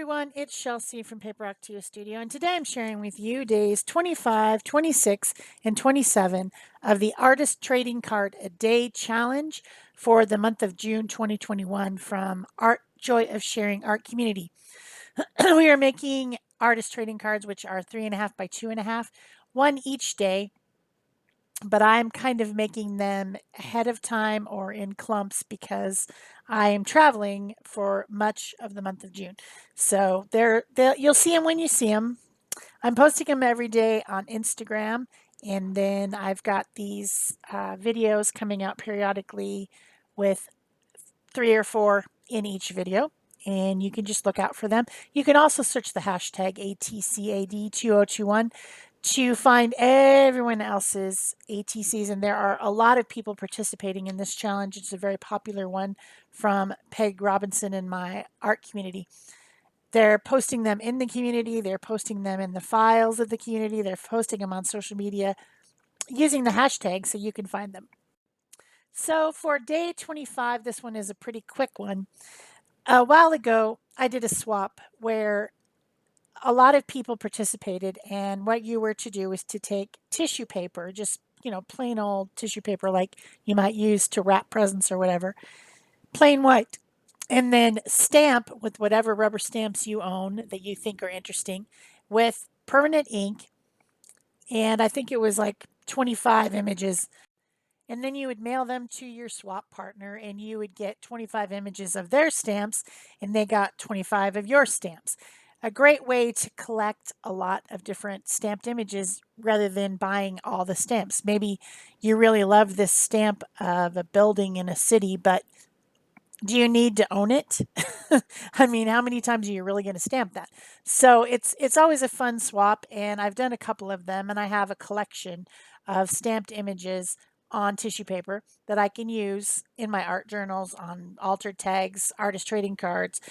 everyone, it's Shel C from PaperOcotilloStudio, and today I'm sharing with you days 25, 26, and 27 of the Artist Trading Card a Day Challenge for the month of June 2021 from Art Joy of Sharing Art Community. We are making artist trading cards, which are 3.5 by 2.5, one each day, but I'm kind of making them ahead of time or in clumps because I am traveling for much of the month of June. So you'll see them when you see them. I'm posting them every day on Instagram, and then I've got these videos coming out periodically with 3 or 4 in each video, and you can just look out for them. You can also search the hashtag ATCAD2021 to find everyone else's ATCs, and there are a lot of people participating in this challenge. It's a very popular one from Peg Robinson in my art community. They're posting them in the community, they're posting them in the files of the community, they're posting them on social media using the hashtag so you can find them. So for day 25, this one is a pretty quick one. A while ago, I did a swap where a lot of people participated, and what you were to do is to take tissue paper, just plain old tissue paper like you might use to wrap presents or whatever, plain white, and then stamp with whatever rubber stamps you own that you think are interesting with permanent ink, and I think it was like 25 images. And then you would mail them to your swap partner, and you would get 25 images of their stamps, and they got 25 of your stamps. A great way to collect a lot of different stamped images rather than buying all the stamps. Maybe you really love this stamp of a building in a city, but do you need to own it? I mean, how many times are you really going to stamp that? So it's always a fun swap, and I've done a couple of them, and I have a collection of stamped images on tissue paper that I can use in my art journals, on altered tags, artist trading cards,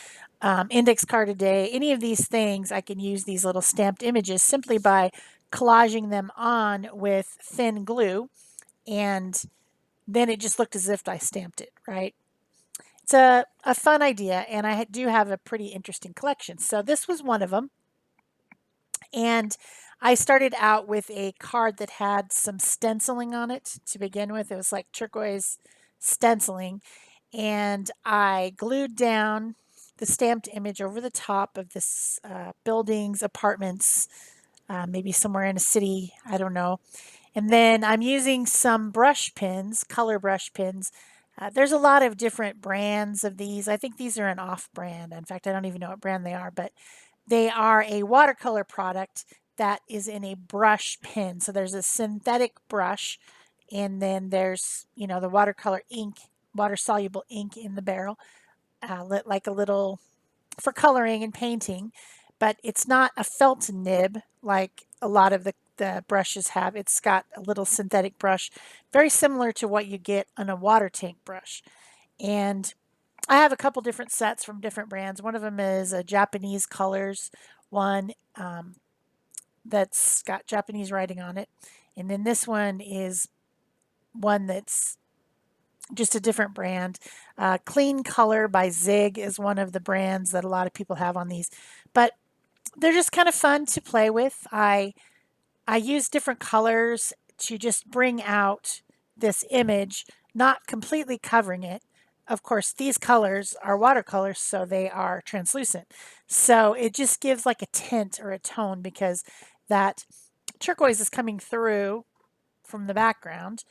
index card a day, any of these things. I can use these little stamped images simply by collaging them on with thin glue, and then it just looked as if I stamped it, right? It's a fun idea, and I do have a pretty interesting collection. So this was one of them. And I started out with a card that had some stenciling on it to begin with. It was like turquoise stenciling. And I glued down the stamped image over the top of this buildings, apartments, maybe somewhere in a city, I don't know. And then I'm using some brush pens, color brush pens. There's a lot of different brands of these. I think these are an off brand. In fact, I don't even know what brand they are, but they are a watercolor product that is in a brush pen. So there's a synthetic brush, and then there's, the watercolor ink, water soluble ink in the barrel, like a little for coloring and painting, but it's not a felt nib like a lot of the brushes have. It's got a little synthetic brush, very similar to what you get on a water tank brush. And I have a couple different sets from different brands. One of them is a Japanese colors one, that's got Japanese writing on it. And then this one is one that's just a different brand. Clean Color by Zig is one of the brands that a lot of people have on these. But they're just kind of fun to play with. I use different colors to just bring out this image, not completely covering it. Of course, these colors are watercolors, so they are translucent. So it just gives like a tint or a tone because that turquoise is coming through from the background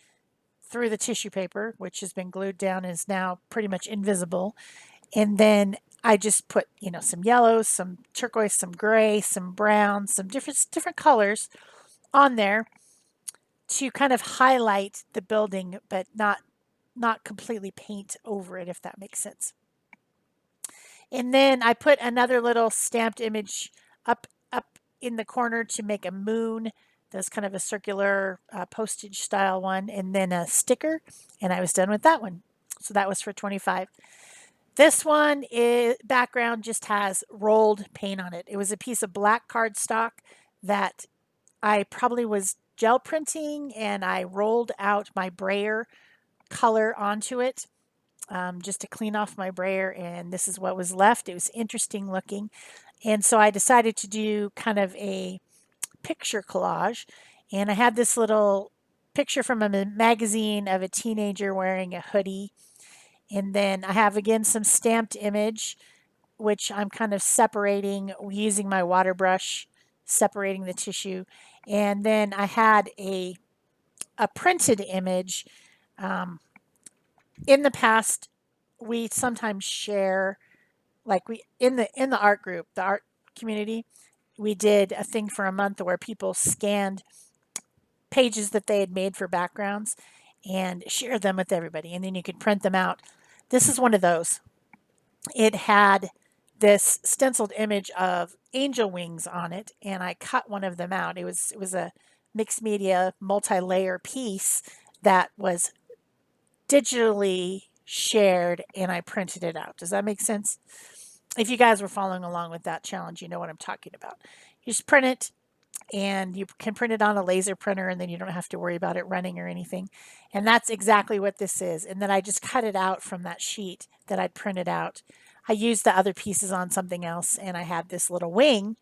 through the tissue paper, which has been glued down and is now pretty much invisible. And then I just put, some yellows, some turquoise, some gray, some brown, some different colors on there to kind of highlight the building, but not completely paint over it, if that makes sense. And then I put another little stamped image up in the corner to make a moon. That's kind of a circular postage style one, and then a sticker, and I was done with that one. So that was for 25. This one is background just has rolled paint on it. It was a piece of black cardstock that I probably was gel printing, and I rolled out my brayer color onto it just to clean off my brayer, and this is what was left. It was interesting looking. And so I decided to do kind of a picture collage. And I had this little picture from a magazine of a teenager wearing a hoodie. And then I have again some stamped image, which I'm kind of separating using my water brush, separating the tissue. And then I had a printed image. Um, in the past, we sometimes share, like we in the art group, the art community, we did a thing for a month where people scanned pages that they had made for backgrounds and shared them with everybody, and then you could print them out. This is one of those. It had this stenciled image of angel wings on it, and I cut one of them out. It was a mixed media multi-layer piece that was digitally shared, and I printed it out. Does that make sense? If you guys were following along with that challenge, you know what I'm talking about. You just print it, and you can print it on a laser printer, and then you don't have to worry about it running or anything. And that's exactly what this is. And then I just cut it out from that sheet that I'd printed out. I used the other pieces on something else, and I had this little wing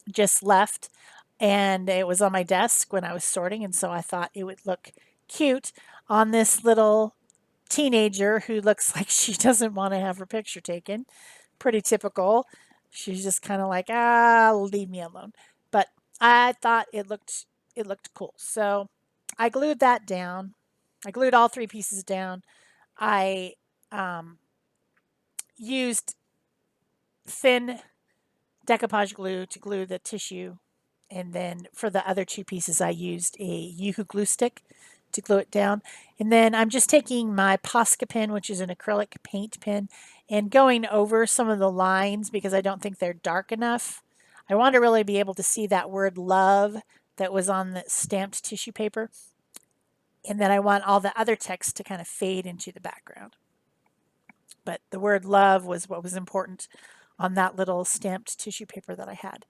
just left, and it was on my desk when I was sorting, and so I thought it would look cute on this little teenager who looks like she doesn't want to have her picture taken. Pretty typical. She's just kind of like, leave me alone. But I thought it looked cool. So I glued that down. I glued all three pieces down. I um, used thin decoupage glue to glue the tissue, and then for the other two pieces, I used a Yoo-hoo glue stick to glue it down. And then I'm just taking my Posca pen, which is an acrylic paint pen, and going over some of the lines because I don't think they're dark enough. I want to really be able to see that word love that was on the stamped tissue paper. And then I want all the other text to kind of fade into the background. But the word love was what was important on that little stamped tissue paper that I had.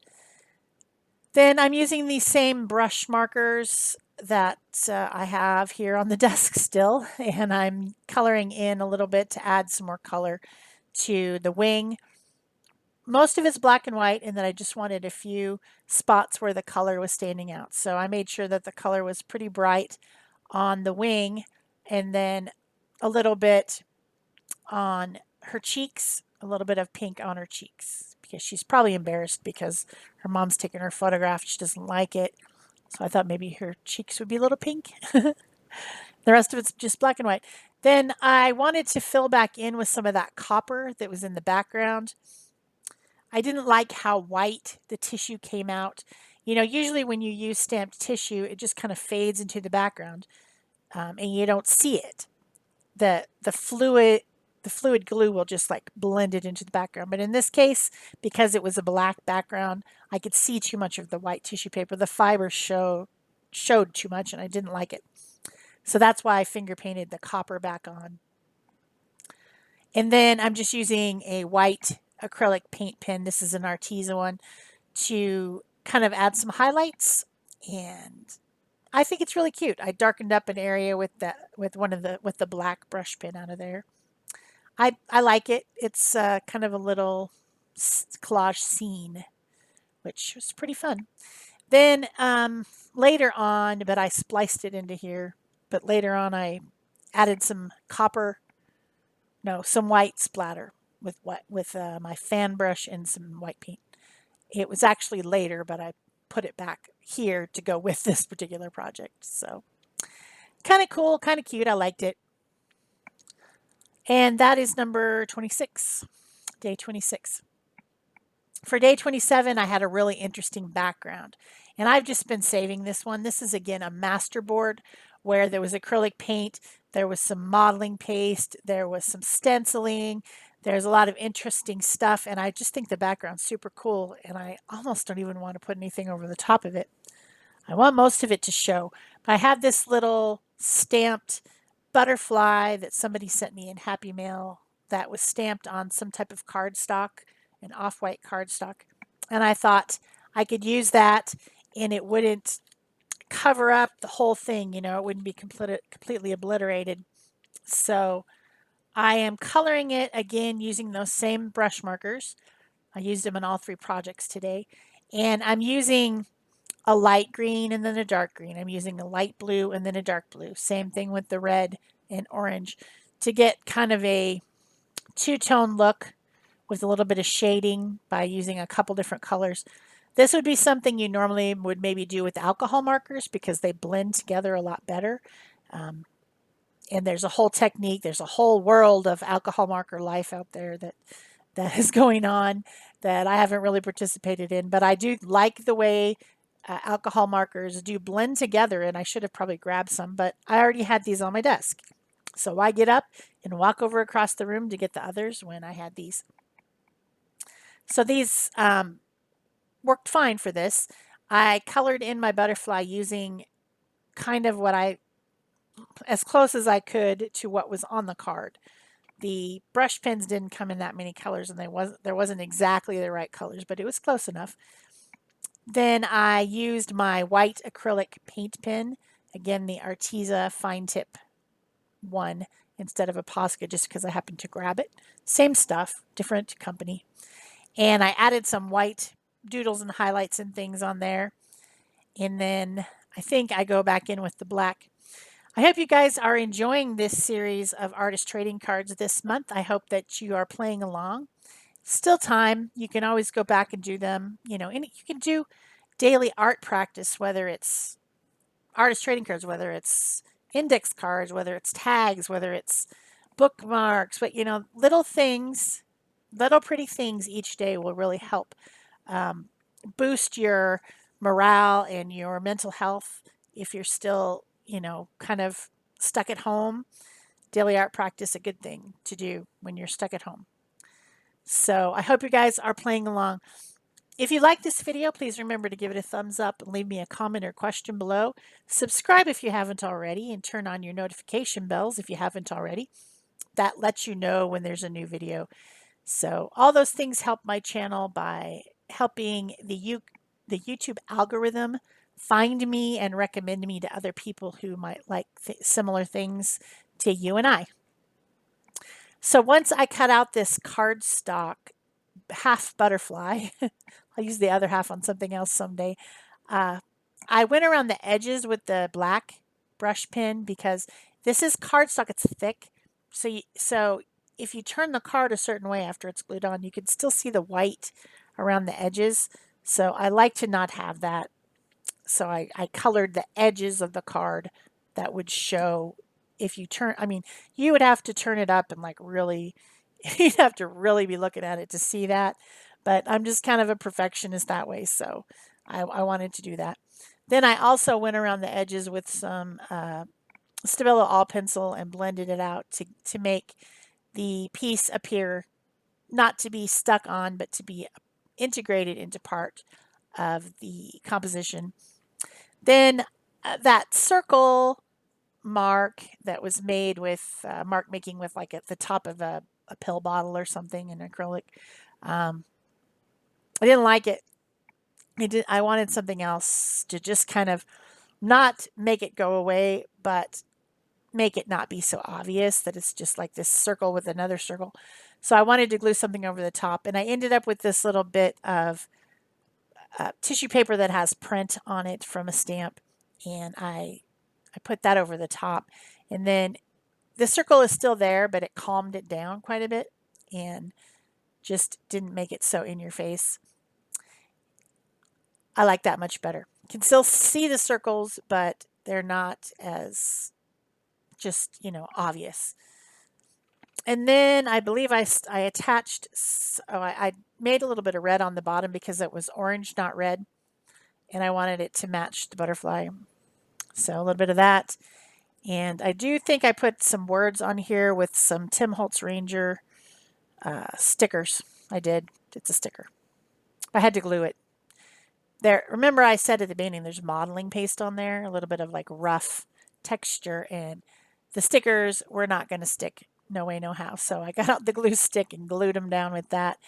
Then I'm using these same brush markers that I have here on the desk still, and I'm coloring in a little bit to add some more color to the wing. Most of it's black and white, and then I just wanted a few spots where the color was standing out. So I made sure that the color was pretty bright on the wing, and then a little bit on her cheeks, a little bit of pink on her cheeks because she's probably embarrassed because her mom's taking her photograph. She doesn't like it. So I thought maybe her cheeks would be a little pink. The rest of it's just black and white. Then I wanted to fill back in with some of that copper that was in the background. I didn't like how white the tissue came out. You know, usually when you use stamped tissue, it just kind of fades into the background, and you don't see it. The fluid glue will just like blend it into the background. But in this case, because it was a black background, I could see too much of the white tissue paper. The fiber showed too much, and I didn't like it. So that's why I finger painted the copper back on. And then I'm just using a white acrylic paint pen. This is an Arteza one to kind of add some highlights, and I think it's really cute. I darkened up an area with the black brush pen out of there. I like it. It's kind of a little collage scene, which was pretty fun. Then later on, but I spliced it into here. But later on, I added some some white splatter with my fan brush and some white paint. It was actually later, but I put it back here to go with this particular project. So kind of cool, kind of cute. I liked it. And that is number 26, day 26. For day 27, I had a really interesting background. And I've just been saving this one. This is, again, a masterboard where there was acrylic paint, there was some modeling paste, there was some stenciling, there's a lot of interesting stuff, and I just think the background's super cool, and I almost don't even want to put anything over the top of it. I want most of it to show. But I have this little stamped butterfly that somebody sent me in Happy Mail that was stamped on some type of cardstock, an off-white cardstock. And I thought I could use that and it wouldn't cover up the whole thing, it wouldn't be completely obliterated. So I am coloring it again using those same brush markers. I used them in all three projects today. And I'm using a light green and then a dark green. I'm using a light blue and then a dark blue. Same thing with the red and orange to get kind of a two-tone look with a little bit of shading by using a couple different colors. This would be something you normally would maybe do with alcohol markers because they blend together a lot better. Um, and there's a whole technique, there's a whole world of alcohol marker life out there that is going on that I haven't really participated in, but I do like the way alcohol markers do blend together, and I should have probably grabbed some, but I already had these on my desk. So I get up and walk over across the room to get the others when I had these. So these worked fine for this. I colored in my butterfly using kind of as close as I could to what was on the card. The brush pens didn't come in that many colors, and there wasn't exactly the right colors, but it was close enough. Then I used my white acrylic paint pen, again the Arteza fine tip one instead of a Posca, just because I happened to grab it. Same stuff, different company. And I added some white doodles and highlights and things on there. And then I think I go back in with the black. I hope you guys are enjoying this series of artist trading cards this month. I hope that you are playing along. Still time. You can always go back and do them. And you can do daily art practice, whether it's artist trading cards, whether it's index cards, whether it's tags, whether it's bookmarks, but little things, little pretty things each day will really help um, boost your morale and your mental health if you're still, kind of stuck at home. Daily art practice, a good thing to do when you're stuck at home. So I hope you guys are playing along. If you like this video, please remember to give it a thumbs up and leave me a comment or question below. Subscribe if you haven't already, and turn on your notification bells if you haven't already. That lets you know when there's a new video. So all those things help my channel by helping the YouTube algorithm find me and recommend me to other people who might like similar things to you and I. So once I cut out this cardstock half butterfly, I'll use the other half on something else someday. I went around the edges with the black brush pen because this is cardstock. It's thick. So if you turn the card a certain way after it's glued on, you can still see the white around the edges. So I like to not have that. So I colored the edges of the card that would show if you turn, you would have to turn it up and like really, you'd have to really be looking at it to see that. But I'm just kind of a perfectionist that way, so I wanted to do that. Then I also went around the edges with some Stabilo All Pencil and blended it out to make the piece appear not to be stuck on, but to be integrated into part of the composition. Then that circle mark that was made with mark making with like at the top of a pill bottle or something in acrylic. I didn't like it. I wanted something else to just kind of not make it go away, but make it not be so obvious that it's just like this circle with another circle. So I wanted to glue something over the top, and I ended up with this little bit of tissue paper that has print on it from a stamp, and I put that over the top. And then the circle is still there, but it calmed it down quite a bit and just didn't make it so in your face. I like that much better. You can still see the circles, but they're not as just, obvious. And then I believe I attached, I made a little bit of red on the bottom because it was orange, not red. And I wanted it to match the butterfly. So a little bit of that. And I do think I put some words on here with some Tim Holtz Ranger stickers. I did. It's a sticker. I had to glue it. There, remember I said at the beginning there's modeling paste on there, a little bit of like rough texture, and the stickers were not going to stick. No way, no how. So I got out the glue stick and glued them down with that.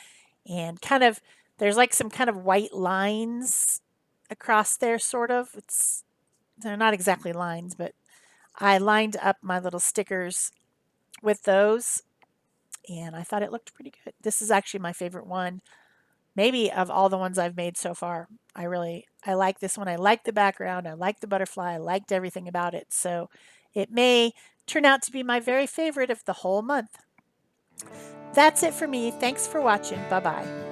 And kind of, there's like some kind of white lines across there, sort of. They're not exactly lines, but I lined up my little stickers with those, and I thought it looked pretty good. This is actually my favorite one maybe of all the ones I've made so far. I like this one. I like the background. I like the butterfly. I liked everything about it. So it may turn out to be my very favorite of the whole month. That's it for me. Thanks for watching. Bye bye.